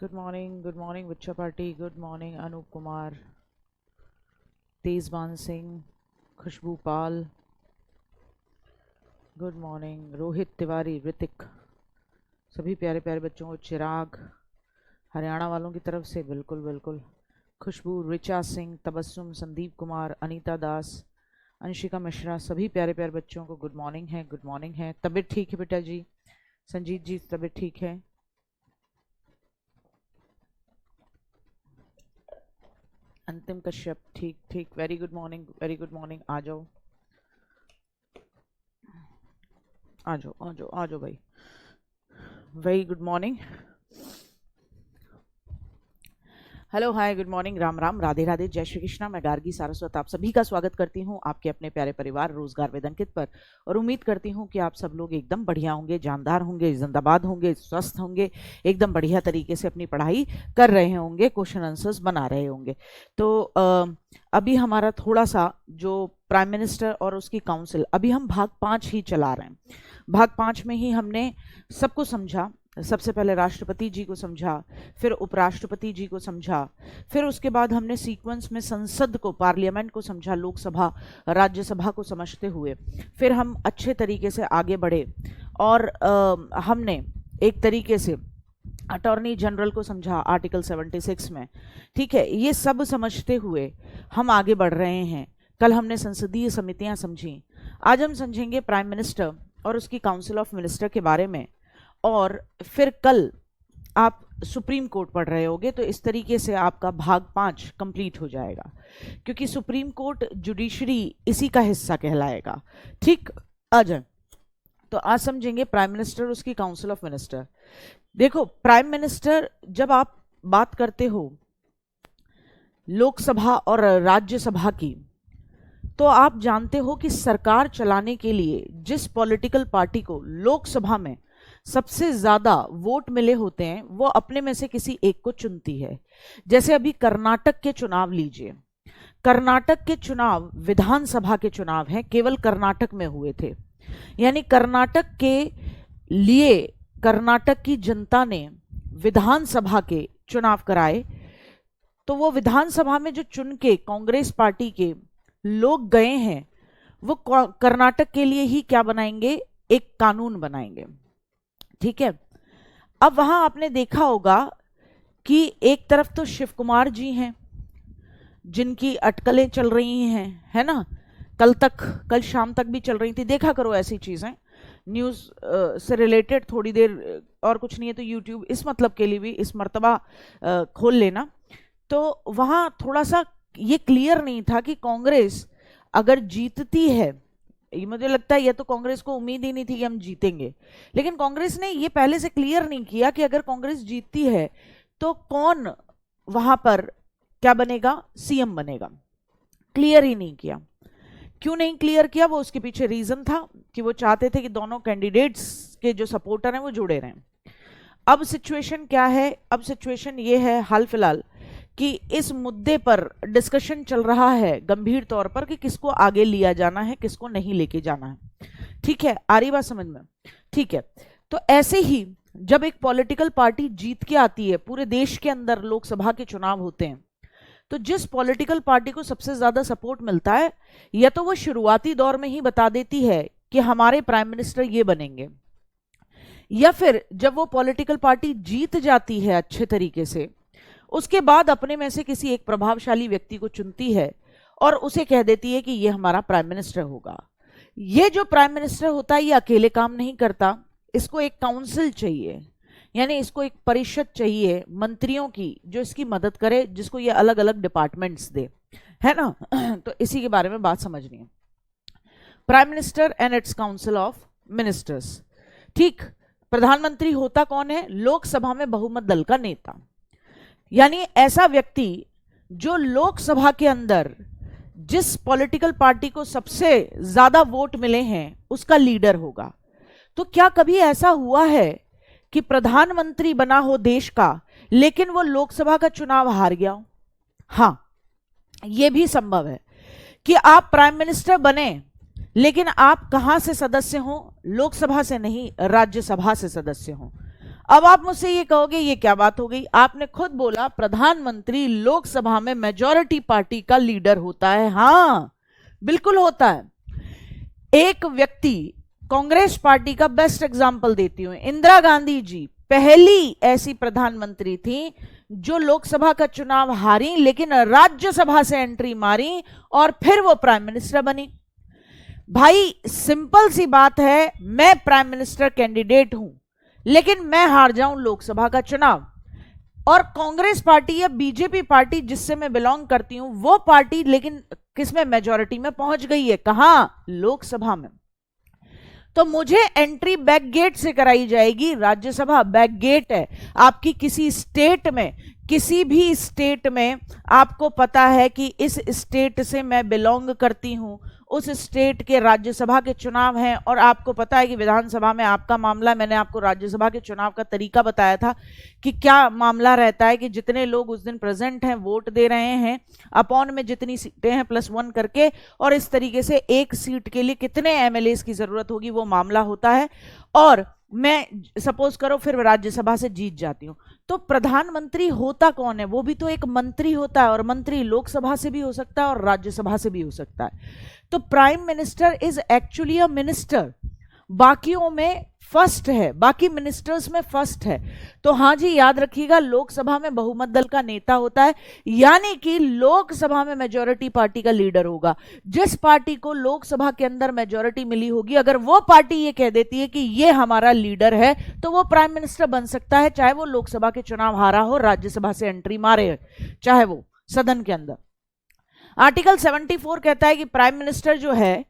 Good morning, Vicha Party. Good morning, Anup Kumar, Tezban Singh, Khushbu Pal. Good morning Rohit Tiwari, Hrithik, सभी प्यारे प्यारे बच्चों को, चिराग, हरियाणा वालों की तरफ से बिल्कुल बिल्कुल, खुशबू, रिचा सिंह, तबस्सुम, संदीप कुमार, अनीता दास, अंशिका मिश्रा, सभी प्यारे प्यारे बच्चों को गुड मॉर्निंग है। गुड मॉर्निंग है। तबीयत ठीक है बेटा जी? संजीत जी तबीयत ठीक है? अंतिम कश्यप ठीक ठीक, very good morning, very good morning. आ जाओ आ जाओ आ जाओ आ जाओ भाई, very good morning. Hello hi, good morning, Ram Ram, Radhe Radhe, जय श्री कृष्णा। मैं गार्गी सारस्वत आप सभी का स्वागत करती हूँ आपके अपने प्यारे परिवार रोजगार वेद अंकित पर, और उम्मीद करती हूँ कि आप सब लोग एकदम बढ़िया होंगे, जानदार होंगे, जिंदाबाद होंगे, स्वस्थ होंगे, एकदम बढ़िया तरीके से अपनी पढ़ाई कर रहे होंगे, क्वेश्चन आंसर्स बना रहे होंगे। तो अभी हमारा थोड़ा सा जो प्राइम मिनिस्टर और उसकी काउंसिल, अभी हम भाग 5 ही चला रहे हैं। भाग 5 में ही हमने सबको समझा। सबसे पहले राष्ट्रपति जी को समझा, फिर उपराष्ट्रपति जी को समझा, फिर उसके बाद हमने सीक्वेंस में संसद को, पार्लियामेंट को समझा, लोकसभा, राज्यसभा को समझते हुए फिर हम अच्छे तरीके से आगे बढ़े और हमने एक तरीके से अटॉर्नी जनरल को समझा आर्टिकल 76 में। ठीक है, ये सब समझते हुए हम आगे बढ़ रहे हैं। कल हमने संसदीय समितियां समझी, आज हम समझेंगे प्राइम मिनिस्टर और उसकी काउंसिल ऑफ मिनिस्टर के बारे में, और फिर कल आप सुप्रीम कोर्ट पढ़ रहे होगे। तो इस तरीके से आपका भाग 5 कंप्लीट हो जाएगा, क्योंकि सुप्रीम कोर्ट जुडिशरी इसी का हिस्सा कहलाएगा। ठीक, आ जाए तो आज समझेंगे प्राइम मिनिस्टर, उसकी काउंसिल ऑफ मिनिस्टर। देखो, प्राइम मिनिस्टर जब आप बात करते हो लोकसभा और राज्यसभा की, तो आप जानते हो कि सरकार चलाने के लिए जिस पॉलिटिकल पार्टी को लोकसभा में सबसे ज्यादा वोट मिले होते हैं, वो अपने में से किसी एक को चुनती है। जैसे अभी कर्नाटक के चुनाव लीजिए, कर्नाटक के चुनाव विधानसभा के चुनाव हैं, केवल कर्नाटक में हुए थे। यानी कर्नाटक के लिए कर्नाटक की जनता ने विधानसभा के चुनाव कराए, तो वो विधानसभा में जो चुन के कांग्रेस पार्टी के लोग गए हैं, वो कर्नाटक के लिए ही क्या बनाएंगे, एक कानून बनाएंगे। ठीक है, अब वहां आपने देखा होगा कि एक तरफ तो शिव कुमार जी हैं जिनकी अटकलें चल रही हैं, है ना, कल शाम तक भी चल रही थी। देखा करो ऐसी चीजें, न्यूज से रिलेटेड थोड़ी देर, और कुछ नहीं है तो यूट्यूब इस मतलब के लिए भी इस मर्तबा खोल लेना। तो वहां थोड़ा सा ये क्लियर नहीं था कि कांग्रेस अगर जीतती है, ये मुझे लगता है ये तो कांग्रेस को उम्मीद ही नहीं थी कि हम जीतेंगे, लेकिन कांग्रेस ने ये पहले से क्लियर नहीं किया कि अगर कांग्रेस जीतती है तो कौन वहां पर क्या बनेगा, सीएम बनेगा। क्लियर ही नहीं किया। क्यों नहीं क्लियर किया, वो उसके पीछे रीजन था कि वो चाहते थे कि दोनों कैंडिडेट्स के जो सपोर्टर हैं वो जुड़े रहें। अब सिचुएशन क्या है, अब सिचुएशन ये है हाल फिलहाल कि इस मुद्दे पर डिस्कशन चल रहा है गंभीर तौर पर कि किसको आगे लिया जाना है, किसको नहीं लेके जाना है। ठीक है, आ रही बात समझ में? ठीक है, तो ऐसे ही जब एक पॉलिटिकल पार्टी जीत के आती है, पूरे देश के अंदर लोकसभा के चुनाव होते हैं, तो जिस पॉलिटिकल पार्टी को सबसे ज्यादा सपोर्ट मिलता है, या तो वो शुरुआती दौर में ही बता देती है कि हमारे प्राइम मिनिस्टर ये बनेंगे, या फिर जब वो पॉलिटिकल पार्टी जीत जाती है अच्छे तरीके से, उसके बाद अपने में से किसी एक प्रभावशाली व्यक्ति को चुनती है और उसे कह देती है कि ये हमारा प्राइम मिनिस्टर होगा। ये जो प्राइम मिनिस्टर होता है, ये अकेले काम नहीं करता, इसको एक काउंसिल चाहिए, यानी इसको एक परिषद चाहिए मंत्रियों की जो इसकी मदद करे, जिसको ये अलग अलग डिपार्टमेंट्स दे, है ना। तो इसी के बारे में बात समझनी है, prime minister and it's council of ministers. ठीक, प्रधानमंत्री होता कौन है, लोकसभा में बहुमत दल का नेता, यानी ऐसा व्यक्ति जो लोकसभा के अंदर जिस पॉलिटिकल पार्टी को सबसे ज्यादा वोट मिले हैं उसका लीडर होगा। तो क्या कभी ऐसा हुआ है कि प्रधानमंत्री बना हो देश का, लेकिन वो लोकसभा का चुनाव हार गया हो? हाँ, यह भी संभव है कि आप प्राइम मिनिस्टर बने, लेकिन आप कहां से सदस्य हो, लोकसभा से नहीं, राज्यसभा से सदस्य हो। अब आप मुझसे ये कहोगे ये क्या बात हो गई, आपने खुद बोला प्रधानमंत्री लोकसभा में मेजॉरिटी पार्टी का लीडर होता है। हाँ बिल्कुल होता है। एक व्यक्ति, कांग्रेस पार्टी का बेस्ट एग्जांपल देती हूं, इंदिरा गांधी जी पहली ऐसी प्रधानमंत्री थी जो लोकसभा का चुनाव हारी लेकिन राज्यसभा से एंट्री मारी और फिर वो प्राइम मिनिस्टर बनी। भाई सिंपल सी बात है, मैं प्राइम मिनिस्टर कैंडिडेट हूं लेकिन मैं हार जाऊं लोकसभा का चुनाव, और कांग्रेस पार्टी या बीजेपी पार्टी जिससे मैं बिलोंग करती हूं वो पार्टी लेकिन किसमें मेजॉरिटी में पहुंच गई है, कहां, लोकसभा में। तो मुझे एंट्री बैक गेट से कराई जाएगी, राज्यसभा बैक गेट है। आपकी किसी स्टेट में, किसी भी स्टेट में आपको पता है कि इस स्टेट से मैं बिलोंग करती हूं, उस स्टेट के राज्यसभा के चुनाव हैं और आपको पता है कि विधानसभा में आपका मामला, मैंने आपको राज्यसभा के चुनाव का तरीका बताया था कि क्या मामला रहता है कि जितने लोग उस दिन प्रेजेंट हैं वोट दे रहे हैं अपॉन में जितनी सीटें हैं +1 करके, और इस तरीके से एक सीट के लिए कितने एमएलएस की जरूरत होगी वो मामला होता है। और मैं सपोज करो फिर राज्यसभा से जीत जाती हूं, तो प्रधानमंत्री होता कौन है, वो भी तो एक मंत्री होता है, और मंत्री लोकसभा से भी हो सकता है और राज्यसभा से भी हो सकता है। तो prime minister is actually a minister, बाकियों में फर्स्ट है, बाकी मिनिस्टर्स में फर्स्ट है। तो हाँ जी याद रखिएगा, लोकसभा में बहुमत दल का नेता होता है, यानी कि लोकसभा में मेजॉरिटी पार्टी का लीडर होगा। जिस पार्टी को लोकसभा के अंदर मेजॉरिटी मिली होगी, अगर वो पार्टी ये कह देती है कि ये हमारा लीडर है, तो वो प्राइम मिनिस्टर बन सकता है, चाहे वो लोकसभा के चुनाव हारा हो, राज्यसभा से एंट्री मारे, चाहे वो सदन के अंदर। आर्टिकल 74 कहता है कि प्राइम मिनिस्टर जो है,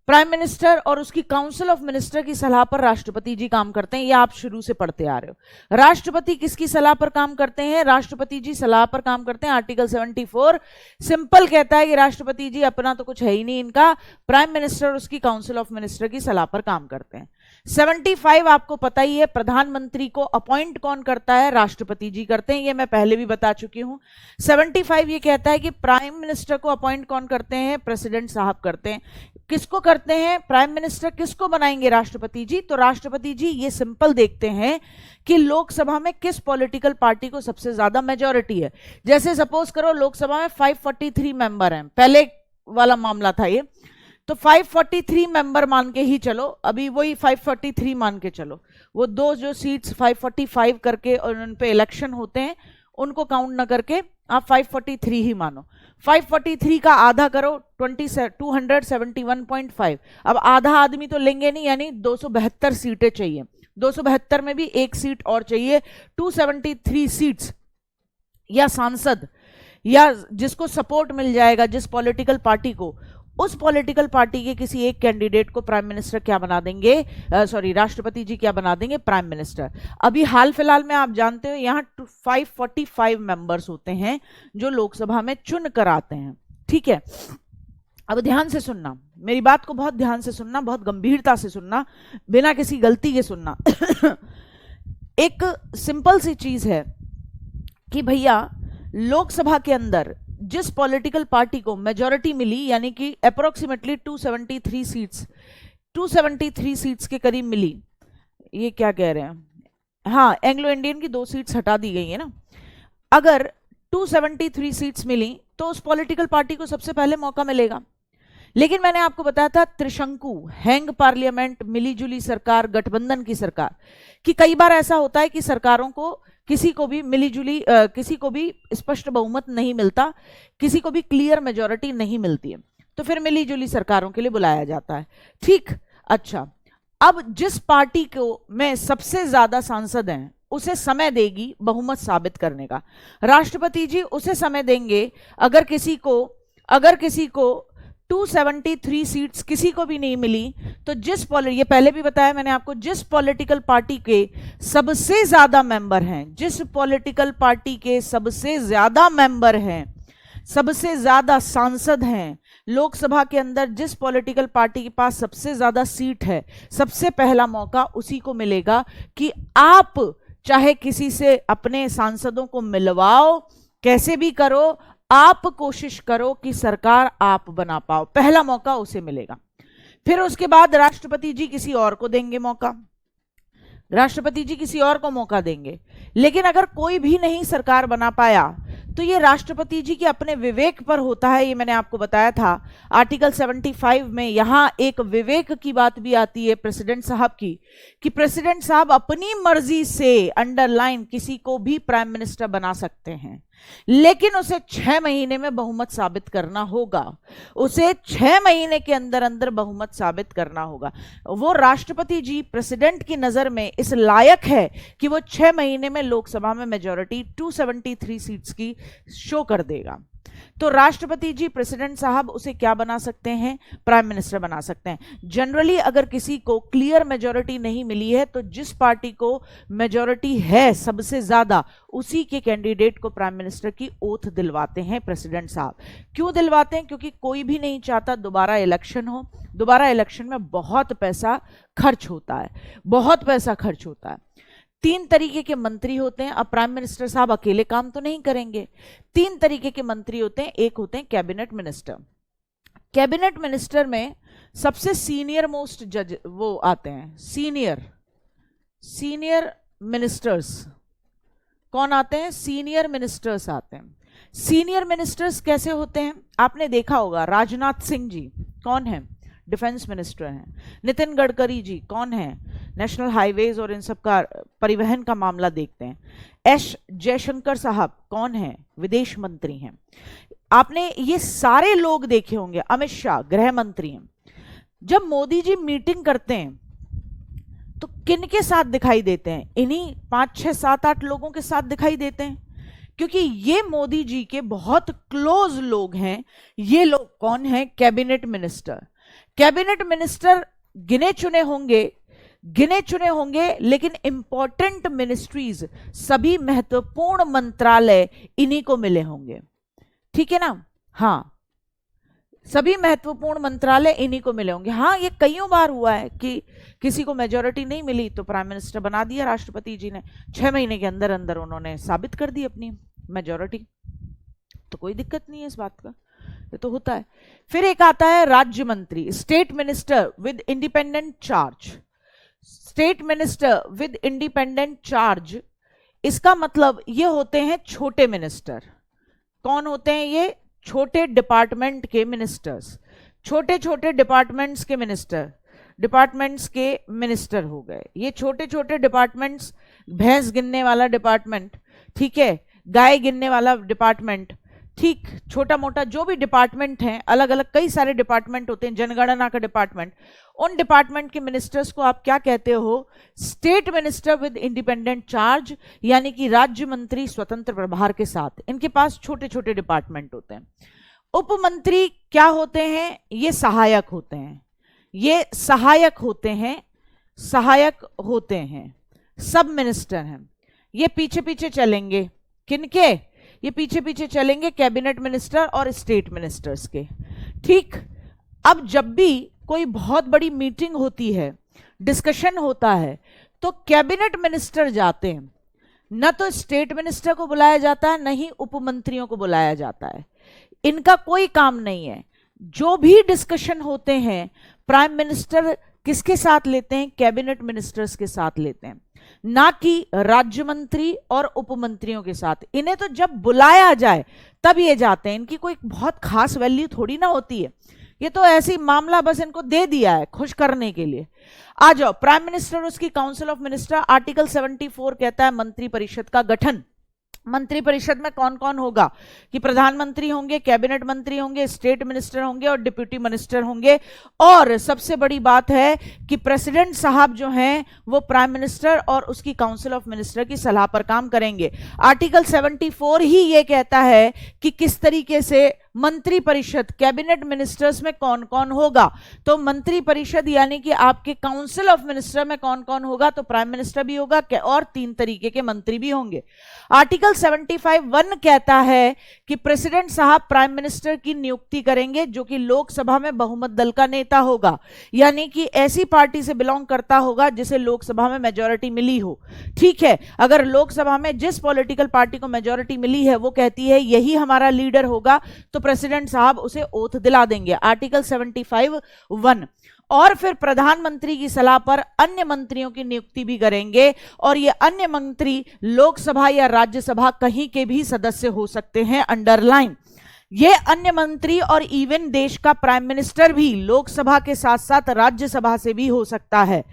प्राइम मिनिस्टर और उसकी काउंसिल ऑफ मिनिस्टर की सलाह पर राष्ट्रपति जी काम करते हैं। ये आप शुरू से पढ़ते आ रहे हो। राष्ट्रपति किसकी सलाह पर काम करते हैं, राष्ट्रपति जी सलाह पर काम करते हैं। आर्टिकल 74 सिंपल कहता है कि राष्ट्रपति जी अपना तो कुछ है ही नहीं इनका, प्राइम मिनिस्टर और उसकी काउंसिल ऑफ मिनिस्टर की सलाह पर काम करते हैं। 75 आपको पता ही है, प्रधानमंत्री को अपॉइंट कौन करता है, राष्ट्रपति जी करते हैं, ये मैं पहले भी बता चुकी हूं। 75 ये कहता है कि प्राइम मिनिस्टर को अपॉइंट कौन करते हैं, प्रेसिडेंट साहब करते हैं। किसको करते हैं, प्राइम मिनिस्टर किसको बनाएंगे, राष्ट्रपति जी। तो राष्ट्रपति जी ये सिंपल देखते हैं कि लोकसभा में किस पॉलिटिकल पार्टी को सबसे ज्यादा मेजॉरिटी है। जैसे सपोज करो लोकसभा में 543 मेंबर हैं, पहले वाला मामला था ये, तो 543 मेंबर मान के ही चलो, अभी वही 543 मान के चलो, वो दो जो सीट्स 545 करके और उन पे इलेक्शन होते हैं उनको काउंट ना करके आप 543 ही मानो। 543 का आधा करो 271.5, अब आधा आदमी तो लेंगे नहीं, यानी 272 सीटें चाहिए, 272 में भी एक सीट और चाहिए। 273 सीट्स या सांसद या जिसको सपोर्ट मिल जाएगा, जिस पॉलिटिकल पार्टी को, उस पॉलिटिकल पार्टी के किसी एक कैंडिडेट को प्राइम मिनिस्टर क्या बना देंगे, राष्ट्रपति जी क्या बना देंगे, प्राइम मिनिस्टर। अभी हाल फिलहाल में आप जानते हो यहाँ 545 मेंबर्स होते हैं जो लोकसभा में चुन कर आते हैं। ठीक है, अब ध्यान से सुनना, मेरी बात को बहुत ध्यान से सुनना, बहुत गंभीरता से सुनना, बिना किसी गलती के सुनना। एक सिंपल सी चीज है कि भैया लोकसभा के अंदर जिस पॉलिटिकल पार्टी को मेजॉरिटी मिली, यानी कि अप्रोक्सीमेटली 273 सीट्स के करीब मिली, ये क्या कह रहे हैं, हाँ एंग्लो इंडियन की 2 सीट्स हटा दी गई है ना, अगर 273 सीट्स मिली तो उस पॉलिटिकल पार्टी को सबसे पहले मौका मिलेगा। लेकिन मैंने आपको बताया था त्रिशंकु, हैंग पार्लियामेंट, मिलीजुली सरकार, गठबंधन की सरकार, कि कई बार ऐसा होता है कि सरकारों को किसी को भी मिलीजुली किसी को भी स्पष्ट बहुमत नहीं मिलता, किसी को भी क्लियर मेजॉरिटी नहीं मिलती है, तो फिर मिलीजुली सरकारों के लिए बुलाया जाता है। ठीक, अच्छा, अब जिस पार्टी को में सबसे ज्यादा सांसद हैं उसे समय देगी बहुमत साबित करने का, राष्ट्रपति जी उसे समय देंगे। अगर किसी को 273 सीट्स किसी को भी नहीं मिली, तो ये पहले भी बताया मैंने आपको, जिस पॉलिटिकल पार्टी के सबसे ज्यादा मेंबर हैं, जिस पॉलिटिकल पार्टी के सबसे ज्यादा मेंबर हैं, सबसे ज्यादा सांसद हैं लोकसभा के अंदर, जिस पॉलिटिकल पार्टी के पास सबसे ज्यादा सीट है, सबसे पहला मौका उसी को मिलेगा कि आप चाहे किसी से अपने सांसदों को मिलवाओ, कैसे भी करो, आप कोशिश करो कि सरकार आप बना पाओ, पहला मौका उसे मिलेगा। फिर उसके बाद राष्ट्रपति जी किसी और को देंगे मौका, राष्ट्रपति जी किसी और को मौका देंगे। लेकिन अगर कोई भी नहीं सरकार बना पाया तो ये राष्ट्रपति जी के अपने विवेक पर होता है। ये मैंने आपको बताया था आर्टिकल 75 में यहां एक विवेक की बात भी आती है प्रेसिडेंट साहब की, कि प्रेसिडेंट साहब अपनी मर्जी से अंडरलाइन किसी को भी प्राइम मिनिस्टर बना सकते हैं, लेकिन उसे 6 महीने में बहुमत साबित करना होगा। उसे 6 महीने के अंदर अंदर बहुमत साबित करना होगा। वो राष्ट्रपति जी प्रेसिडेंट की नजर में इस लायक है कि वो 6 महीने में लोकसभा में मेजॉरिटी 273 सीट्स की शो कर देगा। तो राष्ट्रपति जी प्रेसिडेंट साहब उसे क्या बना सकते हैं? प्राइम मिनिस्टर बना सकते हैं। जनरली अगर किसी को क्लियर मेजॉरिटी नहीं मिली है तो जिस पार्टी को मेजॉरिटी है सबसे ज्यादा, उसी के कैंडिडेट को प्राइम मिनिस्टर की ओथ दिलवाते हैं प्रेसिडेंट साहब। क्यों दिलवाते हैं? क्योंकि कोई भी नहीं चाहता दोबारा इलेक्शन हो। दोबारा इलेक्शन में बहुत पैसा खर्च होता है, बहुत पैसा खर्च होता है। 3 तरीके के मंत्री होते हैं। अब प्राइम मिनिस्टर साहब अकेले काम तो नहीं करेंगे। 3 तरीके के मंत्री होते हैं। एक होते हैं कैबिनेट मिनिस्टर। कैबिनेट मिनिस्टर में सबसे सीनियर मोस्ट जज वो आते हैं, सीनियर मिनिस्टर्स। कौन आते हैं? सीनियर मिनिस्टर्स आते हैं। सीनियर मिनिस्टर्स कैसे होते हैं? आपने देखा होगा राजनाथ सिंह जी कौन है? डिफेंस मिनिस्टर हैं। नितिन गडकरी जी कौन है? नेशनल हाईवेज और इन सब का परिवहन का मामला देखते हैं। एस जयशंकर साहब कौन है? विदेश मंत्री हैं। आपने ये सारे लोग देखे होंगे। अमित शाह गृह मंत्री हैं। जब मोदी जी मीटिंग करते हैं तो किन के साथ दिखाई देते हैं? इन्हीं 5, 6, 7, 8 लोगों के साथ दिखाई देते हैं, क्योंकि ये मोदी जी के बहुत क्लोज लोग हैं। ये लोग कौन हैं? Cabinet minister. कैबिनेट मिनिस्टर गिने चुने होंगे, लेकिन इंपॉर्टेंट मिनिस्ट्रीज, सभी महत्वपूर्ण मंत्रालय इन्हीं को मिले होंगे। ठीक है ना? हाँ, सभी महत्वपूर्ण मंत्रालय इन्हीं को मिले होंगे। हाँ, ये कईयों बार हुआ है कि किसी को मेजॉरिटी नहीं मिली तो प्राइम मिनिस्टर बना दिया राष्ट्रपति जी ने। 6 महीने के अंदर अंदर उन्होंने साबित कर दी अपनी मेजॉरिटी। तो कोई दिक्कत नहीं है इस बात का, ये तो होता है। फिर एक आता है राज्य मंत्री, state minister with independent charge. State minister with independent charge, इसका मतलब ये होते हैं छोटे मिनिस्टर। कौन होते हैं ये? छोटे डिपार्टमेंट के मिनिस्टर्स। छोटे छोटे डिपार्टमेंट्स के मिनिस्टर हो गए। ये छोटे छोटे डिपार्टमेंट्स, भैंस गिनने वाला डिपार्टमेंट, ठीक है, गाय गिनने वाला डिपार्टमेंट, ठीक, छोटा मोटा जो भी डिपार्टमेंट हैं, अलग अलग कई सारे डिपार्टमेंट होते हैं, जनगणना का डिपार्टमेंट, उन डिपार्टमेंट के मिनिस्टर्स को आप क्या कहते हो? State minister with independent charge, यानी कि राज्य मंत्री स्वतंत्र प्रभार के साथ। इनके पास छोटे छोटे डिपार्टमेंट होते हैं। उप मंत्री क्या होते हैं? ये सहायक होते हैं, सब मिनिस्टर हैं। ये पीछे पीछे चलेंगे। किनके? ये पीछे पीछे चलेंगे कैबिनेट मिनिस्टर और स्टेट मिनिस्टर्स के। ठीक, अब जब भी कोई बहुत बड़ी मीटिंग होती है, डिस्कशन होता है, तो कैबिनेट मिनिस्टर जाते हैं। न तो स्टेट मिनिस्टर को बुलाया जाता है, न ही उप मंत्रियों को बुलाया जाता है। इनका कोई काम नहीं है। जो भी डिस्कशन होते हैं प्राइम मिनिस्टर किसके साथ लेते हैं? कैबिनेट मिनिस्टर्स के साथ लेते हैं, ना कि राज्य मंत्री और उपमंत्रियों के साथ। इन्हें तो जब बुलाया जाए तब ये जाते हैं। इनकी कोई बहुत खास वैल्यू थोड़ी ना होती है। ये तो ऐसी मामला बस इनको दे दिया है खुश करने के लिए। आ जाओ, प्राइम मिनिस्टर, उसकी काउंसिल ऑफ मिनिस्टर। आर्टिकल 74 कहता है मंत्री परिषद का गठन। मंत्री परिषद में कौन कौन होगा? कि प्रधानमंत्री होंगे, कैबिनेट मंत्री होंगे, स्टेट मिनिस्टर होंगे और डिप्यूटी मिनिस्टर होंगे। और सबसे बड़ी बात है कि प्रेसिडेंट साहब जो हैं वो प्राइम मिनिस्टर और उसकी काउंसिल ऑफ मिनिस्टर की सलाह पर काम करेंगे। आर्टिकल 74 ही ये कहता है कि किस तरीके से मंत्री परिषद, कैबिनेट मिनिस्टर्स में कौन कौन होगा। तो मंत्री परिषद यानी कि आपके काउंसिल ऑफ मिनिस्टर में कौन कौन होगा? तो प्राइम मिनिस्टर भी होगा और 3 तरीके के मंत्री भी होंगे। आर्टिकल 75(1) कहता है कि प्रेसिडेंट साहब प्राइम मिनिस्टर की नियुक्ति करेंगे जो कि लोकसभा में बहुमत दल का नेता होगा, यानी कि ऐसी पार्टी से बिलोंग करता होगा जिसे लोकसभा में मेजॉरिटी मिली हो। ठीक है, अगर लोकसभा में जिस पॉलिटिकल पार्टी को मेजॉरिटी मिली है वो कहती है यही हमारा लीडर होगा, तो प्रेसिडेंट साहब उसे ओथ दिला देंगे, आर्टिकल 75(1). और फिर प्रधानमंत्री की सलाह पर अन्य मंत्रियों की नियुक्ति भी करेंगे, और ये अन्य मंत्री लोकसभा या राज्यसभा कहीं के भी सदस्य हो सकते हैं। अंडरलाइन, ये अन्य मंत्री और इवन देश का प्राइम मिनिस्टर भी लोकसभा के साथ साथ राज्यसभा से भी हो सकता है।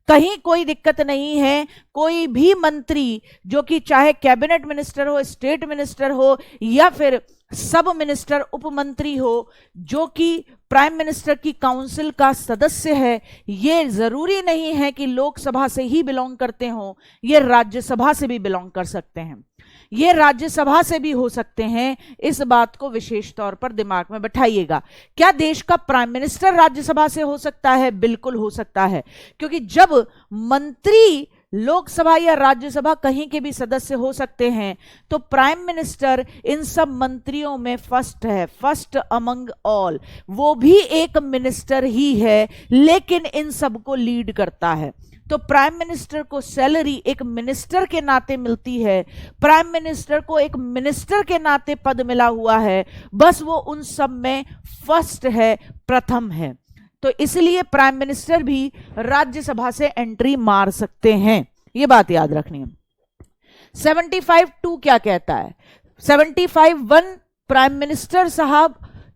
कहीं कोई दिक्कत नहीं है। कोई भी मंत्री जो कि चाहे कैबिनेट मिनिस्टर हो, स्टेट मिनिस्टर हो, या फिर सब मिनिस्टर, उपमंत्री हो, जो कि प्राइम मिनिस्टर की काउंसिल का सदस्य है, ये जरूरी नहीं है कि लोकसभा से ही बिलोंग करते हो, ये राज्यसभा से भी बिलोंग कर सकते हैं, ये राज्यसभा से भी हो सकते हैं। इस बात को विशेष तौर पर दिमाग में बैठाइएगा। क्या देश का प्राइम मिनिस्टर राज्यसभा से हो सकता है? बिल्कुल हो सकता है, क्योंकि जब मंत्री लोकसभा या राज्यसभा कहीं के भी सदस्य हो सकते हैं, तो प्राइम मिनिस्टर इन सब मंत्रियों में फर्स्ट है, फर्स्ट अमंग ऑल। वो भी एक मिनिस्टर ही है, लेकिन इन सबको लीड करता है। तो प्राइम मिनिस्टर को सैलरी एक मिनिस्टर के नाते मिलती है, प्राइम मिनिस्टर को एक मिनिस्टर के नाते पद मिला हुआ है, बस वो उन सब में फर्स्ट है, प्रथम है। तो इसलिए प्राइम मिनिस्टर भी राज्यसभा से एंट्री मार सकते हैं, ये बात याद रखनी है। 75(2) क्या कहता है? 75(1) प्राइम मिनिस्टर साहब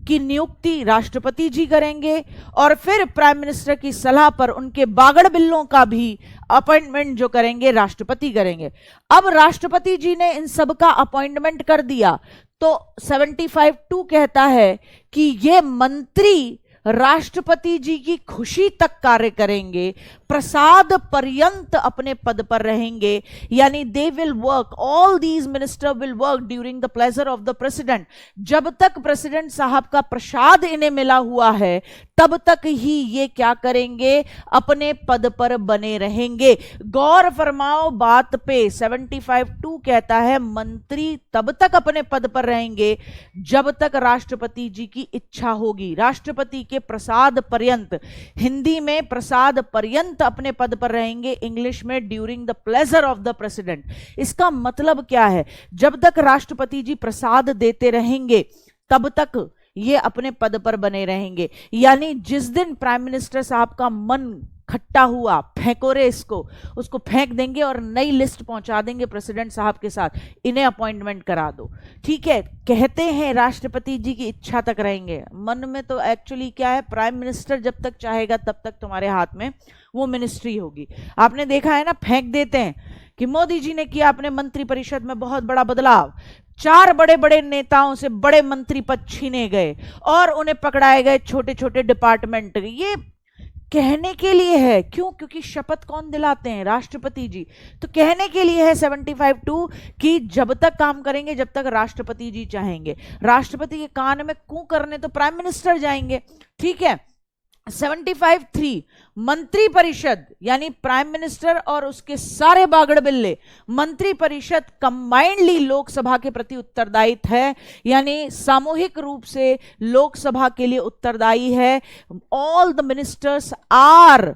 की नियुक्ति राष्ट्रपति जी करेंगे, और फिर प्राइम मिनिस्टर की सलाह पर उनके बागड़ बिल्लों का भी अपॉइंटमेंट जो करेंगे राष्ट्रपति करेंगे। अब राष्ट्रपति जी ने इन सब का अपॉइंटमेंट कर दिया, तो 75(2) कहता है कि ये मंत्री राष्ट्रपति जी की खुशी तक कार्य करेंगे, प्रसाद पर्यंत अपने पद पर रहेंगे, यानी they will work, all these minister will work during the pleasure of the president. जब तक प्रेसिडेंट साहब का प्रसाद इन्हें मिला हुआ है, तब तक ही ये क्या करेंगे? अपने पद पर बने रहेंगे। गौर फरमाओ बात पे, 75(2) कहता है मंत्री तब तक अपने पद पर रहेंगे जब तक राष्ट्रपति जी की इच्छा होगी। राष्ट्रपति के प्रसाद पर्यंत, हिंदी में प्रसाद पर्यंत अपने पद पर रहेंगे, इंग्लिश में during the pleasure of the president. इसका मतलब क्या है? जब तक राष्ट्रपति जी प्रसाद देते रहेंगे तब तक ये अपने पद पर बने रहेंगे। यानी जिस दिन प्राइम मिनिस्टर साहब का मन खट्टा हुआ, फेंको रे इसको, उसको फेंक देंगे और नई लिस्ट पहुंचा देंगे प्रेसिडेंट साहब के साथ, इन्हें अपॉइंटमेंट करा दो। ठीक है, कहते हैं राष्ट्रपति जी की इच्छा तक रहेंगे, मन में तो एक्चुअली क्या है, प्राइम मिनिस्टर जब तक चाहेगा तब तक तुम्हारे हाथ में वो मिनिस्ट्री होगी। आपने देखा है ना, फेंक देते हैं कि मोदी जी ने किया अपने मंत्रिपरिषद में बहुत बड़ा बदलाव, 4 बड़े बड़े नेताओं से बड़े मंत्री पद छीने गए और उन्हें पकड़ाए गए छोटे छोटे डिपार्टमेंट। ये कहने के लिए है, क्यों? क्योंकि शपथ कौन दिलाते हैं? राष्ट्रपति जी। तो कहने के लिए है 75(2) कि जब तक काम करेंगे जब तक राष्ट्रपति जी चाहेंगे। राष्ट्रपति के कान में कू करने तो प्राइम मिनिस्टर जाएंगे। ठीक है। 75(3) मंत्री परिषद, यानी प्राइम मिनिस्टर और उसके सारे बागड़ बिल्ले, मंत्री परिषद कंबाइंडली लोकसभा के प्रति उत्तरदायी है, यानी सामूहिक रूप से लोकसभा के लिए उत्तरदायी है। All the ministers are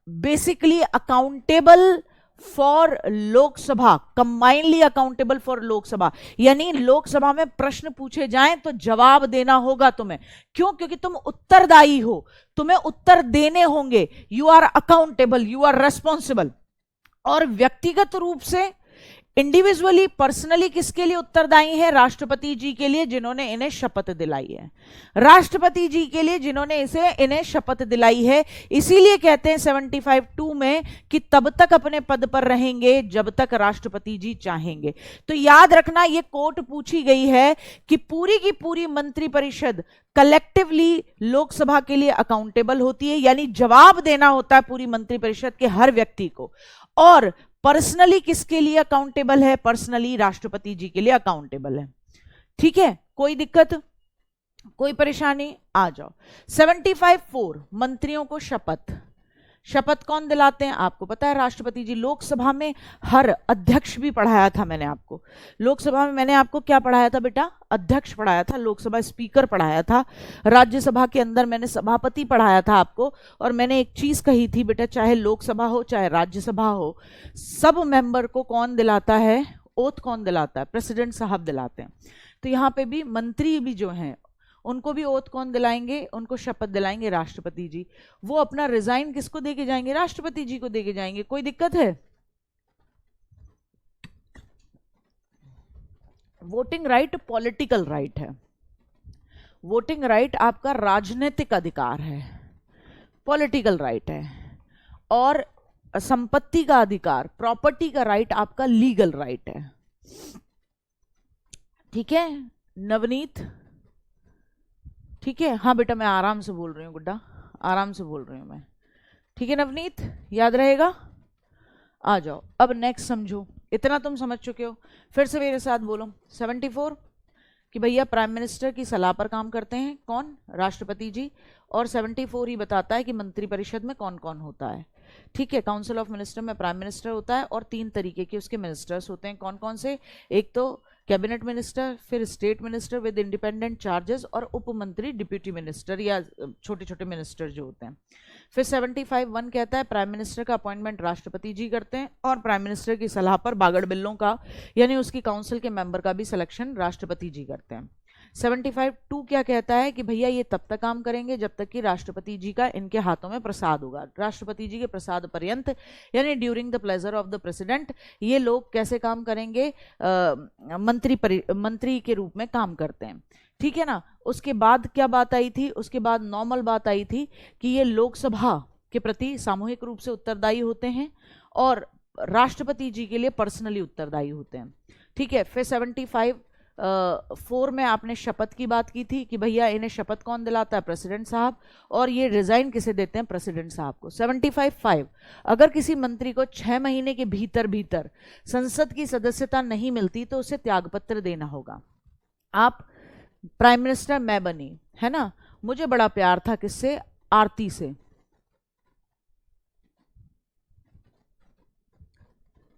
basically accountable for Lok Sabha, combinedly accountable for Lok Sabha, यानी लोकसभा में प्रश्न पूछे जाएं तो जवाब देना होगा तुम्हें। क्यों? क्योंकि तुम उत्तरदायी हो, तुम्हें उत्तर देने होंगे। You are accountable, you are responsible. और व्यक्तिगत रूप से, इंडिविजुअली, पर्सनली किसके लिए उत्तरदायी है? राष्ट्रपति जी के लिए, जिन्होंने इन्हें शपथ दिलाई है। राष्ट्रपति जी के लिए जिन्होंने इन्हें शपथ दिलाई है। इसीलिए कहते हैं 75(2) में कि तब तक अपने पद पर रहेंगे जब तक राष्ट्रपति जी चाहेंगे। तो याद रखना, यह कोर्ट पूछी गई है कि पूरी की पूरी मंत्रिपरिषद कलेक्टिवली लोकसभा के लिए अकाउंटेबल होती है, यानी जवाब देना होता है पूरी मंत्रिपरिषद के हर व्यक्ति को। और पर्सनली किसके लिए अकाउंटेबल है? पर्सनली राष्ट्रपति जी के लिए अकाउंटेबल है। ठीक है, कोई दिक्कत, कोई परेशानी? आ जाओ। 75(4) मंत्रियों को शपथ। शपथ कौन दिलाते हैं? आपको पता है, राष्ट्रपति जी। लोकसभा में हर अध्यक्ष भी पढ़ाया था मैंने आपको। लोकसभा में मैंने आपको क्या पढ़ाया था बेटा? अध्यक्ष पढ़ाया था, लोकसभा स्पीकर पढ़ाया था। राज्यसभा के अंदर मैंने सभापति पढ़ाया था आपको। और मैंने एक चीज कही थी बेटा, चाहे लोकसभा हो चाहे राज्यसभा हो, सब मेंबर को कौन दिलाता है? ओथ कौन दिलाता है? प्रेसिडेंट साहब दिलाते हैं। तो यहाँ पे भी मंत्री भी जो हैं उनको भी ओथ कौन दिलाएंगे, उनको शपथ दिलाएंगे राष्ट्रपति जी। वो अपना रिजाइन किसको देके जाएंगे, राष्ट्रपति जी को देके जाएंगे। कोई दिक्कत है? वोटिंग राइट पॉलिटिकल राइट है, वोटिंग राइट आपका राजनीतिक अधिकार है, पॉलिटिकल राइट है। और संपत्ति का अधिकार, प्रॉपर्टी का राइट आपका लीगल राइट है। ठीक है नवनीत? ठीक है, हाँ बेटा मैं आराम से बोल रही हूँ गुड्डा, आराम से बोल रही हूँ मैं। ठीक है नवनीत, याद रहेगा? आ जाओ अब नेक्स्ट समझो। इतना तुम समझ चुके हो, फिर से मेरे साथ बोलो। 74 कि भैया प्राइम मिनिस्टर की सलाह पर काम करते हैं कौन, राष्ट्रपति जी। और 74 ही बताता है कि मंत्रिपरिषद में कौन कौन होता है। ठीक है, काउंसिल ऑफ मिनिस्टर में प्राइम मिनिस्टर होता है और 3 तरीके के उसके मिनिस्टर्स होते हैं। कौन कौन से? एक तो कैबिनेट मिनिस्टर, फिर state minister with independent charges, और उप मंत्री, डिप्यूटी मिनिस्टर या छोटे छोटे मिनिस्टर जो होते हैं। फिर 75(1) कहता है प्राइम मिनिस्टर का अपॉइंटमेंट राष्ट्रपति जी करते हैं और प्राइम मिनिस्टर की सलाह पर बागड़ बिल्लों का यानी उसकी काउंसिल के मेंबर का भी सिलेक्शन राष्ट्रपति जी करते हैं। 75(2) क्या कहता है कि भैया ये तब तक काम करेंगे जब तक कि राष्ट्रपति जी का इनके हाथों में प्रसाद होगा। राष्ट्रपति जी के प्रसाद पर्यंत यानी during the pleasure of the president ये लोग कैसे काम करेंगे, मंत्री के रूप में काम करते हैं। ठीक है ना। उसके बाद क्या बात आई थी, उसके बाद नॉर्मल बात आई थी कि ये लोकसभा के प्रति सामूहिक रूप से उत्तरदायी होते हैं और राष्ट्रपति जी के लिए पर्सनली उत्तरदायी होते हैं। ठीक है। फिर 75(4) में आपने शपथ की बात की थी कि भैया इन्हें शपथ कौन दिलाता है, प्रेसिडेंट साहब, और ये रिजाइन किसे देते हैं, प्रेसिडेंट साहब को। 75(5) अगर किसी मंत्री को 6 महीने के भीतर भीतर संसद की सदस्यता नहीं मिलती तो उसे त्यागपत्र देना होगा। आप प्राइम मिनिस्टर मैं बनी, है ना, मुझे बड़ा प्यार था किससे, आरती से।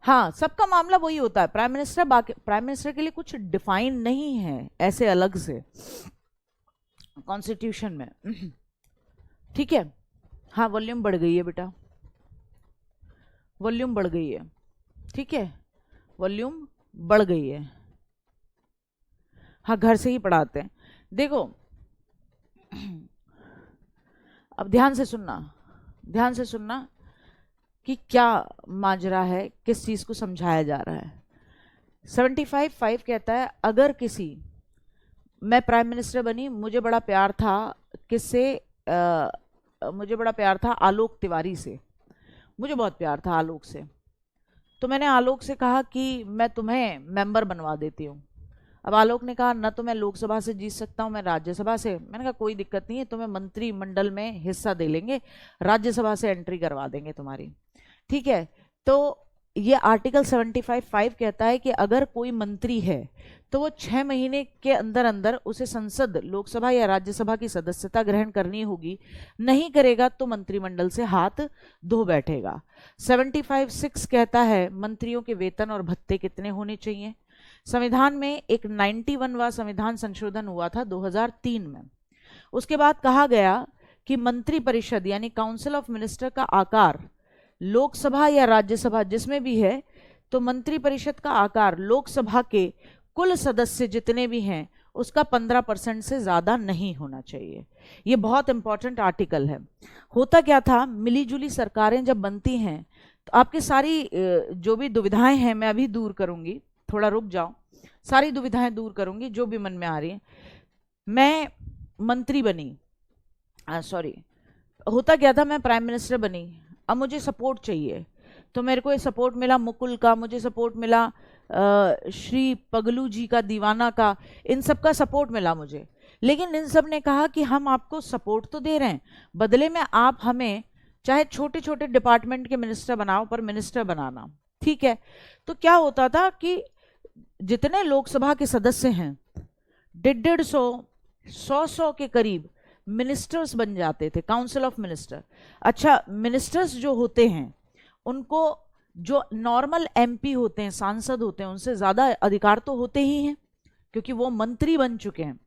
हाँ, सबका मामला वही होता है। प्राइम मिनिस्टर प्राइम मिनिस्टर के लिए कुछ डिफाइन नहीं है ऐसे अलग से कॉन्स्टिट्यूशन में। ठीक है। हाँ, वॉल्यूम बढ़ गई है बेटा, वॉल्यूम बढ़ गई है। ठीक है, वॉल्यूम बढ़ गई है। हाँ, घर से ही पढ़ाते हैं। देखो अब ध्यान से सुनना, ध्यान से सुनना कि क्या माजरा है, किस चीज को समझाया जा रहा है। 75(5) कहता है अगर किसी, मैं प्राइम मिनिस्टर बनी, मुझे बड़ा प्यार था किससे, मुझे बड़ा प्यार था आलोक तिवारी से, मुझे बहुत प्यार था आलोक से, तो मैंने आलोक से कहा कि मैं तुम्हें मेंबर बनवा देती हूँ। अब आलोक ने कहा न तो मैं लोकसभा से जीत सकता हूं, मैं राज्यसभा से। मैंने कहा कोई दिक्कत नहीं है, तुम्हें मंत्रिमंडल में हिस्सा दे लेंगे, राज्यसभा से एंट्री करवा देंगे तुम्हारी। ठीक है। तो ये आर्टिकल 75(5) कहता है कि अगर कोई मंत्री है तो वो 6 महीने के अंदर अंदर उसे संसद, लोकसभा या राज्यसभा की सदस्यता ग्रहण करनी होगी, नहीं करेगा तो मंत्रिमंडल से हाथ धो बैठेगा। 75(6) कहता है मंत्रियों के वेतन और भत्ते कितने होने चाहिए। संविधान में एक 91वां संविधान संशोधन हुआ था 2003 में। उसके बाद कहा गया कि मंत्रिपरिषद यानी काउंसिल ऑफ मिनिस्टर का आकार लोकसभा या राज्यसभा जिसमें भी है, तो मंत्रिपरिषद का आकार लोकसभा के कुल सदस्य जितने भी हैं उसका 15% से ज्यादा नहीं होना चाहिए। यह बहुत इंपॉर्टेंट आर्टिकल है। होता क्या था, मिलीजुली सरकारें जब बनती हैं तो आपकी सारी जो भी दुविधाएं हैं मैं अभी दूर करूंगी, थोड़ा रुक जाओ, सारी दुविधाएं दूर करूंगी जो भी मन में आ रही है। मैं मंत्री बनी, सॉरी, होता क्या था, मैं प्राइम मिनिस्टर बनी, अब मुझे सपोर्ट चाहिए, तो मेरे को ये सपोर्ट मिला मुकुल का, मुझे सपोर्ट मिला श्री पगलू जी का, दीवाना का, इन सब का सपोर्ट मिला मुझे। लेकिन इन सब ने कहा कि हम आपको सपोर्ट तो दे रहे हैं, बदले में आप हमें चाहे छोटे छोटे डिपार्टमेंट के मिनिस्टर बनाओ पर मिनिस्टर बनाना। ठीक है। तो क्या होता था कि जितने लोकसभा के सदस्य हैं 150-100 के करीब मिनिस्टर्स बन जाते थे, काउंसिल ऑफ मिनिस्टर। अच्छा, मिनिस्टर्स जो होते हैं उनको जो नॉर्मल एमपी होते हैं, सांसद होते हैं, उनसे ज्यादा अधिकार तो होते ही हैं क्योंकि वो मंत्री बन चुके हैं।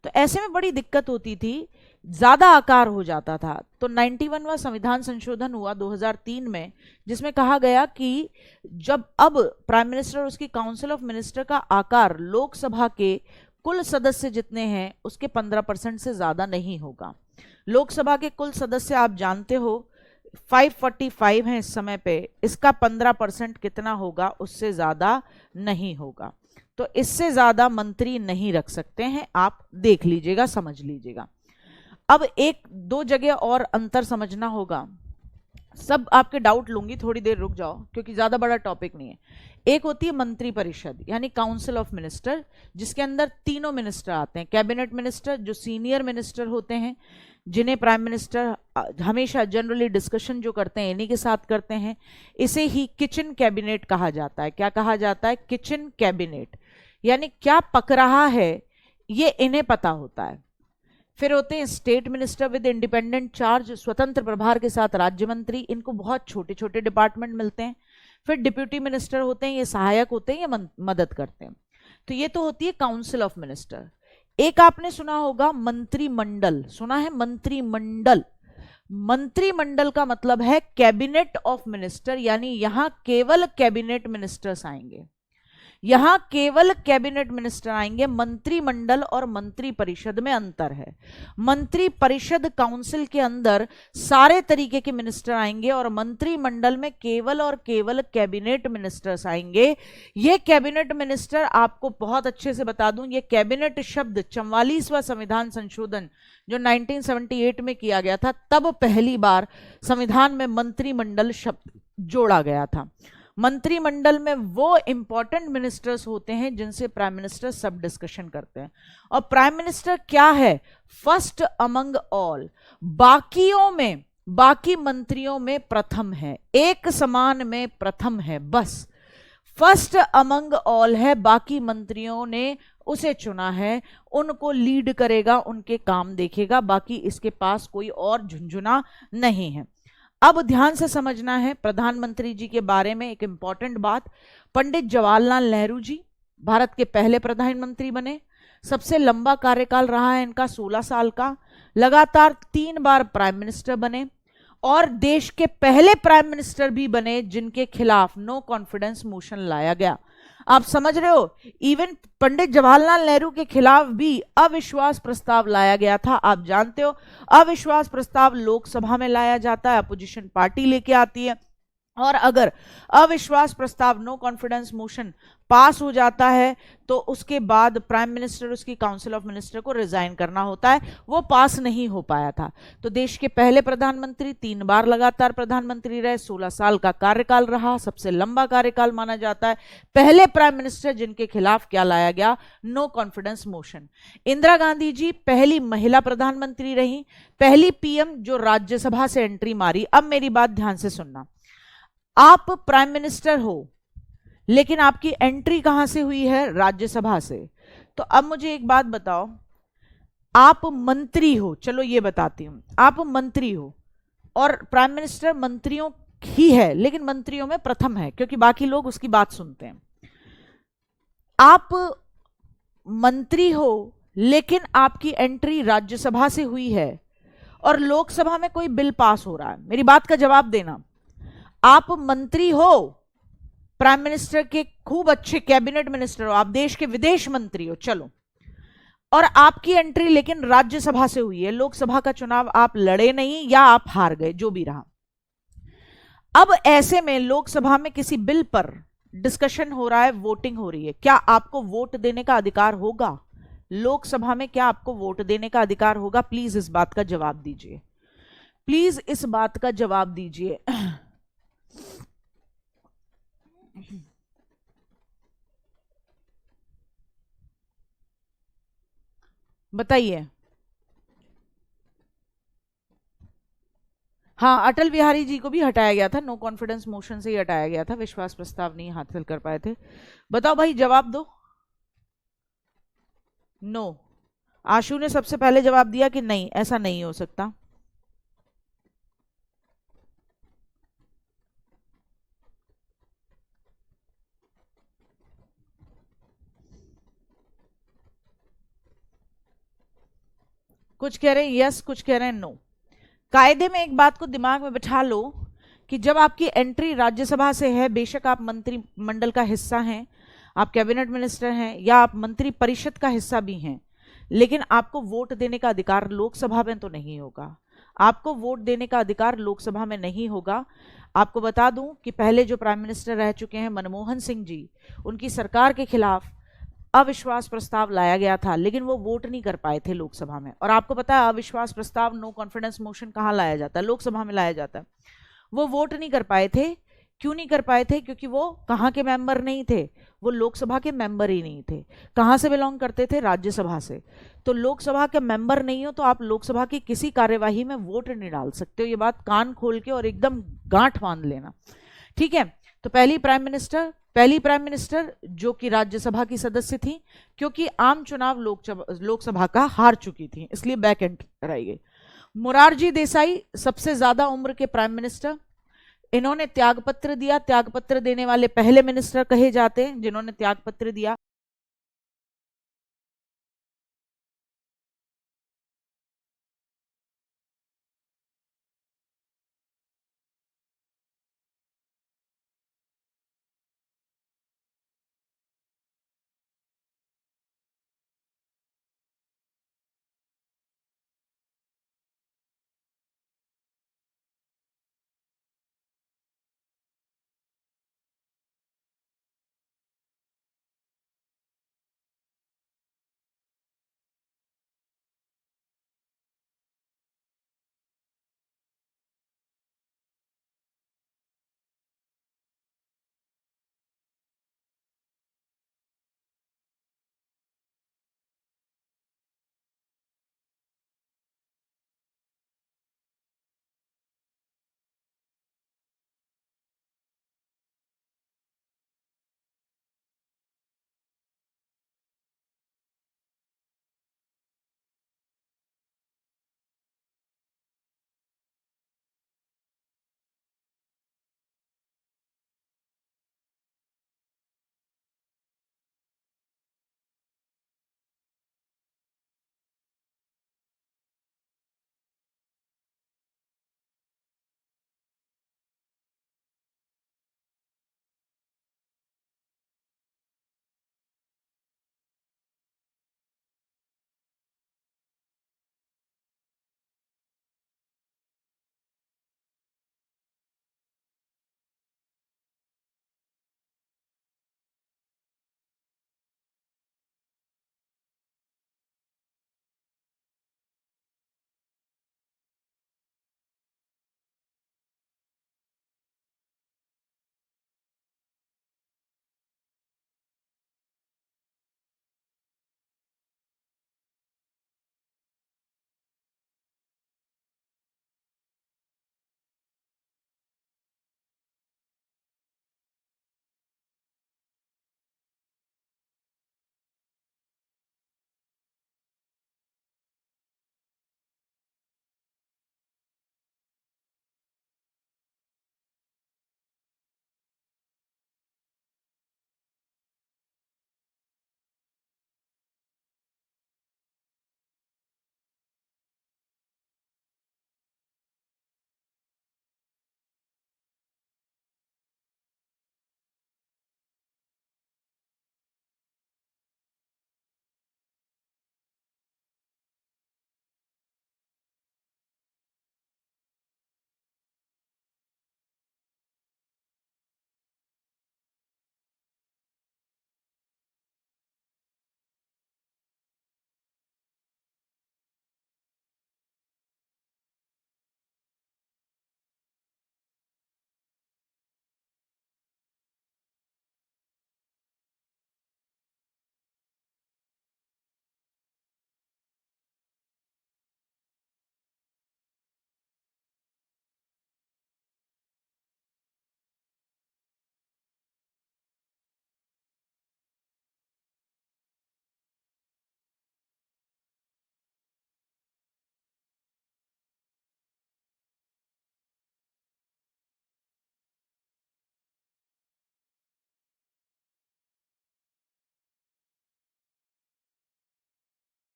तो ऐसे में बड़ी दिक्कत होती थी, ज्यादा आकार हो जाता था। तो 91वां संविधान संशोधन हुआ 2003 में जिसमें कहा गया कि जब अब प्राइम मिनिस्टर और उसकी काउंसिल ऑफ मिनिस्टर का आकार लोकसभा के कुल सदस्य जितने हैं उसके 15% से ज्यादा नहीं होगा। लोकसभा के कुल सदस्य आप जानते हो 545 हैं इस समय पे, इसका 15% कितना होगा, उससे ज्यादा नहीं होगा। तो इससे ज्यादा मंत्री नहीं रख सकते हैं, आप देख लीजिएगा, समझ लीजिएगा। अब एक दो जगह और अंतर समझना होगा, सब आपके डाउट लूंगी, थोड़ी देर रुक जाओ क्योंकि ज्यादा बड़ा टॉपिक नहीं है। एक होती है मंत्री परिषद यानी काउंसिल ऑफ मिनिस्टर, जिसके अंदर तीनों मिनिस्टर आते हैं। कैबिनेट मिनिस्टर जो सीनियर मिनिस्टर होते हैं, जिन्हें प्राइम मिनिस्टर हमेशा जनरली डिस्कशन जो करते हैं इन्हीं के साथ करते हैं, इसे ही किचन कैबिनेट कहा जाता है। क्या कहा जाता है? किचन कैबिनेट, यानी क्या पक रहा है ये इन्हें पता होता है। फिर होते हैं state minister with independent charge, स्वतंत्र प्रभार के साथ राज्य मंत्री, इनको बहुत छोटे छोटे डिपार्टमेंट मिलते हैं। फिर डिप्यूटी मिनिस्टर होते हैं, ये सहायक होते हैं, ये मदद करते हैं। तो ये तो होती है काउंसिल ऑफ मिनिस्टर। एक आपने सुना होगा मंत्रिमंडल, सुना है मंत्रिमंडल? मंत्रिमंडल का मतलब है कैबिनेट ऑफ मिनिस्टर, यानी यहां केवल कैबिनेट मिनिस्टर्स आएंगे, यहां केवल कैबिनेट मिनिस्टर आएंगे। मंत्रिमंडल और मंत्री परिषद में अंतर है। मंत्री परिषद काउंसिल के अंदर सारे तरीके के मिनिस्टर आएंगे और मंत्रिमंडल में केवल और केवल कैबिनेट मिनिस्टर्स आएंगे। ये कैबिनेट मिनिस्टर, आपको बहुत अच्छे से बता दूं, ये कैबिनेट शब्द 44वां संविधान संशोधन जो 1978 में किया गया था, तब पहली बार संविधान में मंत्रिमंडल शब्द जोड़ा गया था। मंत्रिमंडल में वो इंपॉर्टेंट मिनिस्टर्स होते हैं जिनसे प्राइम मिनिस्टर सब डिस्कशन करते हैं। और प्राइम मिनिस्टर क्या है? फर्स्ट अमंग ऑल, बाकियों में, बाकी मंत्रियों में प्रथम है, एक समान में प्रथम है, बस फर्स्ट अमंग ऑल है। बाकी मंत्रियों ने उसे चुना है, उनको लीड करेगा, उनके काम देखेगा, बाकी इसके पास कोई और झुंझुना नहीं है। अब ध्यान से समझना है प्रधानमंत्री जी के बारे में एक इंपॉर्टेंट बात। पंडित जवाहरलाल नेहरू जी भारत के पहले प्रधानमंत्री बने, सबसे लंबा कार्यकाल रहा है इनका 16 साल का, लगातार 3 बार प्राइम मिनिस्टर बने और देश के पहले प्राइम मिनिस्टर भी बने जिनके खिलाफ नो कॉन्फिडेंस मोशन लाया गया। आप समझ रहे हो, इवन पंडित जवाहरलाल नेहरू के खिलाफ भी अविश्वास प्रस्ताव लाया गया था। आप जानते हो अविश्वास प्रस्ताव लोकसभा में लाया जाता है, अपोजिशन पार्टी लेके आती है, और अगर अविश्वास प्रस्ताव नो कॉन्फिडेंस मोशन पास हो जाता है तो उसके बाद प्राइम मिनिस्टर उसकी काउंसिल ऑफ मिनिस्टर को रिजाइन करना होता है। वो पास नहीं हो पाया था। तो देश के पहले प्रधानमंत्री 3 बार लगातार प्रधानमंत्री रहे, 16 साल का कार्यकाल रहा, सबसे लंबा कार्यकाल माना जाता है। पहले प्राइम मिनिस्टर जिनके खिलाफ क्या लाया गया? No confidence motion. Indira Gandhi ji पहली महिला प्रधानमंत्री रही, पहली पीएम जो राज्यसभा से एंट्री मारी। अब मेरी बात ध्यान से सुनना, आप प्राइम मिनिस्टर हो लेकिन आपकी एंट्री कहां से हुई है? राज्यसभा से। तो अब मुझे एक बात बताओ, आप मंत्री हो, चलो ये बताती हूं, आप मंत्री हो और प्राइम मिनिस्टर मंत्रियों ही है लेकिन मंत्रियों में प्रथम है क्योंकि बाकी लोग उसकी बात सुनते हैं। आप मंत्री हो लेकिन आपकी एंट्री राज्यसभा से हुई है और लोकसभा में कोई बिल पास हो रहा है। मेरी बात का जवाब देना। आप मंत्री हो, प्राइम मिनिस्टर के खूब अच्छे कैबिनेट मिनिस्टर हो, आप देश के विदेश मंत्री हो, चलो, और आपकी एंट्री लेकिन राज्यसभा से हुई है, लोकसभा का चुनाव आप लड़े नहीं या आप हार गए, जो भी रहा। अब ऐसे में लोकसभा में किसी बिल पर डिस्कशन हो रहा है, वोटिंग हो रही है, क्या आपको वोट देने का अधिकार होगा? लोकसभा में क्या आपको वोट देने का अधिकार होगा? प्लीज इस बात का जवाब दीजिए, प्लीज इस बात का जवाब दीजिए। बताइए। हाँ, अटल बिहारी जी को भी हटाया गया था, नो कॉन्फिडेंस मोशन से ही हटाया गया था, विश्वास प्रस्ताव नहीं हासिल कर पाए थे। बताओ भाई, जवाब दो। नो। आशु ने सबसे पहले जवाब दिया कि नहीं, ऐसा नहीं हो सकता। कुछ कह रहे हैं यस, कुछ कह रहे हैं नो। कायदे में एक बात को दिमाग में बिठा लो कि जब आपकी एंट्री राज्यसभा से है, बेशक आप मंत्रिमंडल का हिस्सा हैं, आप कैबिनेट मिनिस्टर हैं या आप मंत्री परिषद का हिस्सा भी हैं, लेकिन आपको वोट देने का अधिकार लोकसभा में तो नहीं होगा। आपको वोट देने का अधिकार लोकसभा में नहीं होगा। आपको बता दूं कि पहले जो प्राइम मिनिस्टर रह चुके हैं मनमोहन सिंह जी, उनकी सरकार के खिलाफ अविश्वास प्रस्ताव लाया गया था, लेकिन वो वोट नहीं कर पाए थे लोकसभा में। और आपको पता है अविश्वास प्रस्ताव, नो कॉन्फिडेंस मोशन कहाँ लाया जाता है? लोकसभा में लाया जाता है। वो वोट नहीं कर पाए थे। क्यों नहीं कर पाए थे? क्योंकि वो कहाँ के मेंबर नहीं थे, वो लोकसभा के मेंबर ही नहीं थे। कहाँ से बिलोंग करते थे? राज्यसभा से। तो लोकसभा के मेंबर नहीं हो तो आप लोकसभा की किसी कार्यवाही में वोट नहीं डाल सकते हो। ये बात कान खोल के और एकदम गांठ बांध लेना, ठीक है? तो पहली प्राइम मिनिस्टर जो कि राज्यसभा की सदस्य थी, क्योंकि आम चुनाव लोकसभा का हार चुकी थी, इसलिए बैक एंटर आई गई। मोरारजी देसाई सबसे ज्यादा उम्र के प्राइम मिनिस्टर, इन्होंने त्यागपत्र दिया। त्यागपत्र देने वाले पहले मिनिस्टर कहे जाते हैं जिन्होंने त्यागपत्र दिया।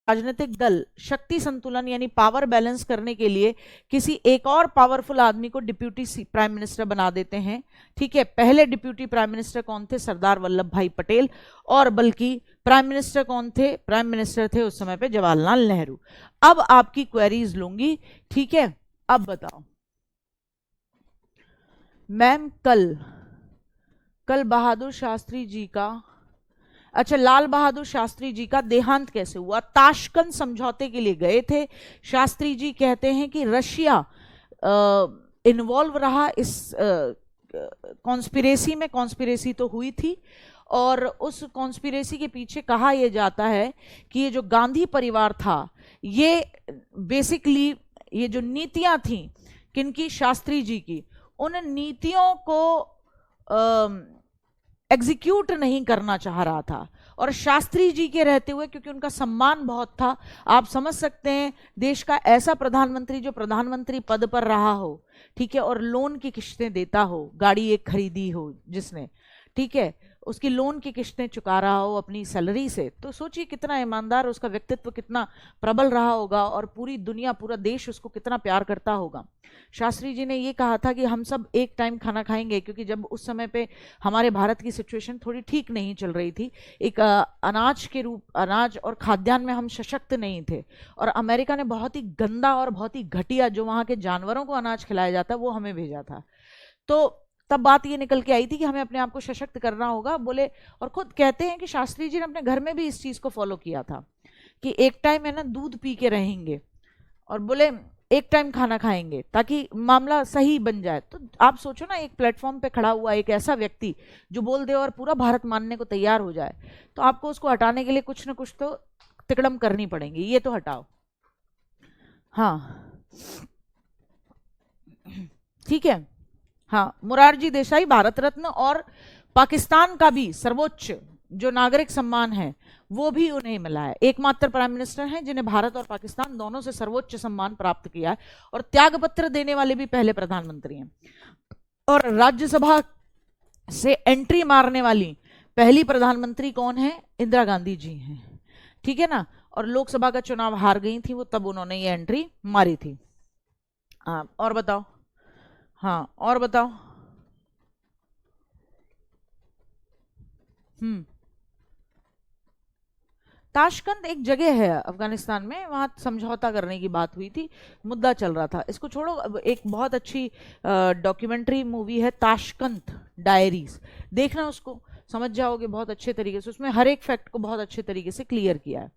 राजनीतिक दल शक्ति संतुलन यानी पावर बैलेंस करने के लिए किसी एक और पावरफुल आदमी को डिप्यूटी प्राइम मिनिस्टर बना देते हैं। ठीक है, पहले डिप्यूटी प्राइम मिनिस्टर कौन थे? सरदार वल्लभ भाई पटेल। और बल्कि प्राइम मिनिस्टर कौन थे? प्राइम मिनिस्टर थे उस समय पे जवाहरलाल नेहरू। अब आपकी क्वेरीज लूंगी। ठीक है, अब बताओ मैम, कल बहादुर शास्त्री जी का, अच्छा, लाल बहादुर शास्त्री जी का देहांत कैसे हुआ? ताशकंद समझौते के लिए गए थे। शास्त्री जी कहते हैं कि रशिया इन्वॉल्व रहा इस कॉन्स्पिरेसी में। कॉन्स्पिरेसी तो हुई थी, और उस कॉन्स्पिरेसी के पीछे कहा यह जाता है कि ये जो गांधी परिवार था, ये बेसिकली ये जो नीतियां थी किनकी? शास्त्री जी की, उन नीतियों को एग्जीक्यूट नहीं करना चाह रहा था। और शास्त्री जी के रहते हुए, क्योंकि उनका सम्मान बहुत था, आप समझ सकते हैं, देश का ऐसा प्रधानमंत्री जो प्रधानमंत्री पद पर रहा हो, ठीक है, और लोन की किश्तें देता हो, गाड़ी एक खरीदी हो जिसने, ठीक है, उसकी लोन की किश्तें चुका रहा हो अपनी सैलरी से, तो सोचिए कितना ईमानदार, उसका व्यक्तित्व कितना प्रबल रहा होगा, और पूरी दुनिया, पूरा देश उसको कितना प्यार करता होगा। शास्त्री जी ने ये कहा था कि हम सब एक टाइम खाना खाएंगे, क्योंकि जब उस समय पे हमारे भारत की सिचुएशन थोड़ी ठीक नहीं चल रही थी, एक अनाज और खाद्यान्न में हम सशक्त नहीं थे, और अमेरिका ने बहुत ही गंदा और बहुत ही घटिया, जो वहाँ के जानवरों को अनाज खिलाया जाता वो हमें भेजा था। तो तब बात ये निकल के आई थी कि हमें अपने आप को सशक्त करना होगा, बोले। और खुद कहते हैं कि शास्त्री जी ने अपने घर में भी इस चीज को फॉलो किया था कि एक टाइम है ना दूध पी के रहेंगे, और बोले एक टाइम खाना खाएंगे ताकि मामला सही बन जाए। तो आप सोचो ना, एक प्लेटफॉर्म पे खड़ा हुआ एक ऐसा व्यक्ति जो बोल दे और पूरा भारत मानने को तैयार हो जाए, तो आपको उसको हटाने के लिए कुछ ना कुछ तो तिकड़म करनी पड़ेगी। ये तो हटाओ। हाँ, ठीक है। हाँ, मुरारजी देसाई भारत रत्न और पाकिस्तान का भी सर्वोच्च जो नागरिक सम्मान है वो भी उन्हें मिला है। एकमात्र प्राइम मिनिस्टर हैं जिन्हें भारत और पाकिस्तान दोनों से सर्वोच्च सम्मान प्राप्त किया है, और त्याग पत्र देने वाले भी पहले प्रधानमंत्री हैं। और राज्यसभा से एंट्री मारने वाली पहली प्रधानमंत्री कौन है? इंदिरा गांधी जी हैं, ठीक है ना। और लोकसभा का चुनाव हार गई थी वो, तब उन्होंने ये एंट्री मारी थी। और बताओ। हाँ, और बताओ। ताशकंद एक जगह है अफगानिस्तान में, वहां समझौता करने की बात हुई थी, मुद्दा चल रहा था। इसको छोड़ो, अब एक बहुत अच्छी डॉक्यूमेंट्री मूवी है ताशकंद डायरीज, देखना, उसको समझ जाओगे बहुत अच्छे तरीके से। उसमें हर एक फैक्ट को बहुत अच्छे तरीके से क्लियर किया है।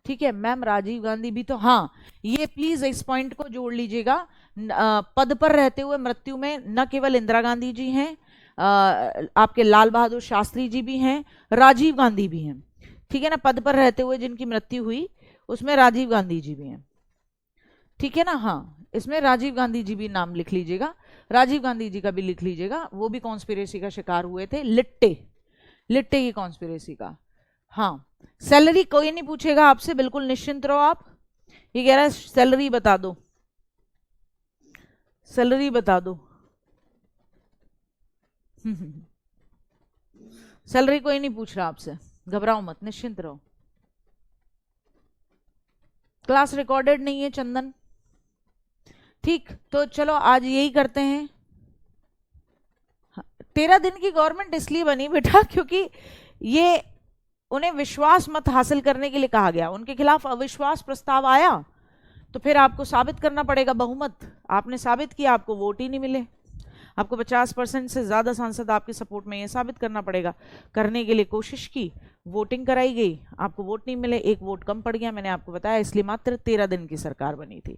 ठीक है मैम, राजीव गांधी भी तो, हाँ, ये प्लीज इस पॉइंट को जोड़ लीजिएगा। पद पर रहते हुए मृत्यु में न केवल इंदिरा गांधी जी हैं, आपके लाल बहादुर शास्त्री जी भी हैं, राजीव गांधी भी हैं, ठीक है ना। पद पर रहते हुए जिनकी मृत्यु हुई उसमें राजीव गांधी जी भी हैं, ठीक है ना। हाँ, इसमें राजीव गांधी जी भी नाम लिख लीजिएगा, राजीव गांधी जी का भी लिख लीजिएगा, वो भी कॉन्स्पिरेसी का शिकार हुए थे, लिट्टे की कॉन्स्पिरेसी का। हाँ, सैलरी कोई नहीं पूछेगा आपसे, बिल्कुल निश्चिंत रहो आप। ये कह रहा है सैलरी बता दो, सैलरी बता दो। सैलरी कोई नहीं पूछ रहा आपसे, घबराओ मत, निश्चिंत रहो। क्लास रिकॉर्डेड नहीं है चंदन, ठीक। तो चलो आज यही करते हैं। 13 दिन की गवर्नमेंट इसलिए बनी बेटा क्योंकि ये उन्हें विश्वास मत हासिल करने के लिए कहा गया, उनके खिलाफ अविश्वास प्रस्ताव आया तो फिर आपको साबित करना पड़ेगा बहुमत। आपने साबित किया, आपको वोट ही नहीं मिले, आपको 50% से ज्यादा सांसद आपके सपोर्ट में, ये साबित करना पड़ेगा। करने के लिए कोशिश की, वोटिंग कराई गई, आपको वोट नहीं मिले, एक वोट कम पड़ गया, मैंने आपको बताया, इसलिए मात्र 13 दिन की सरकार बनी थी।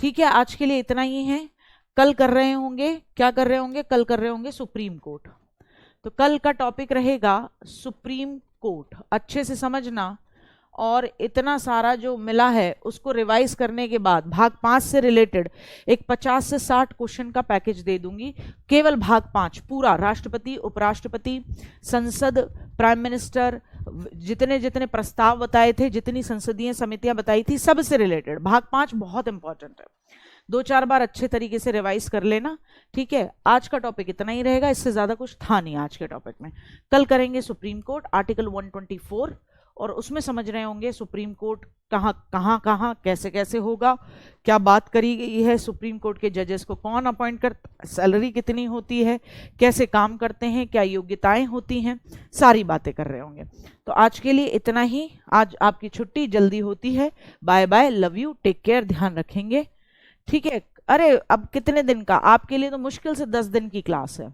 ठीक है, आज के लिए इतना ही है। कल कर रहे होंगे, क्या कर रहे होंगे? कल कर रहे होंगे सुप्रीम कोर्ट। तो कल का टॉपिक रहेगा सुप्रीम कोर्ट, अच्छे से समझना। और इतना सारा जो मिला है उसको रिवाइज करने के बाद भाग 5 से रिलेटेड एक 50 से 60 क्वेश्चन का पैकेज दे दूंगी, केवल भाग 5 पूरा, राष्ट्रपति, उपराष्ट्रपति, संसद, प्राइम मिनिस्टर, जितने जितने प्रस्ताव बताए थे, जितनी संसदीय समितियां बताई थी, सबसे रिलेटेड भाग 5 बहुत इंपॉर्टेंट है। 2-4 बार अच्छे तरीके से रिवाइज कर लेना, ठीक है। आज का टॉपिक इतना ही रहेगा, इससे ज्यादा कुछ था नहीं आज के टॉपिक में। कल करेंगे सुप्रीम कोर्ट, आर्टिकल 124 और उसमें समझ रहे होंगे सुप्रीम कोर्ट कहाँ कैसे कैसे होगा, क्या बात करी गई है, सुप्रीम कोर्ट के जजेस को कौन अपॉइंट करता, सैलरी कितनी होती है, कैसे काम करते हैं, क्या योग्यताएं होती हैं, सारी बातें कर रहे होंगे। तो आज के लिए इतना ही। आज आपकी छुट्टी जल्दी होती है। Bye bye, love you, take care, ध्यान रखेंगे, ठीक है। अरे अब कितने दिन का? आपके लिए तो मुश्किल से 10 दिन की क्लास है।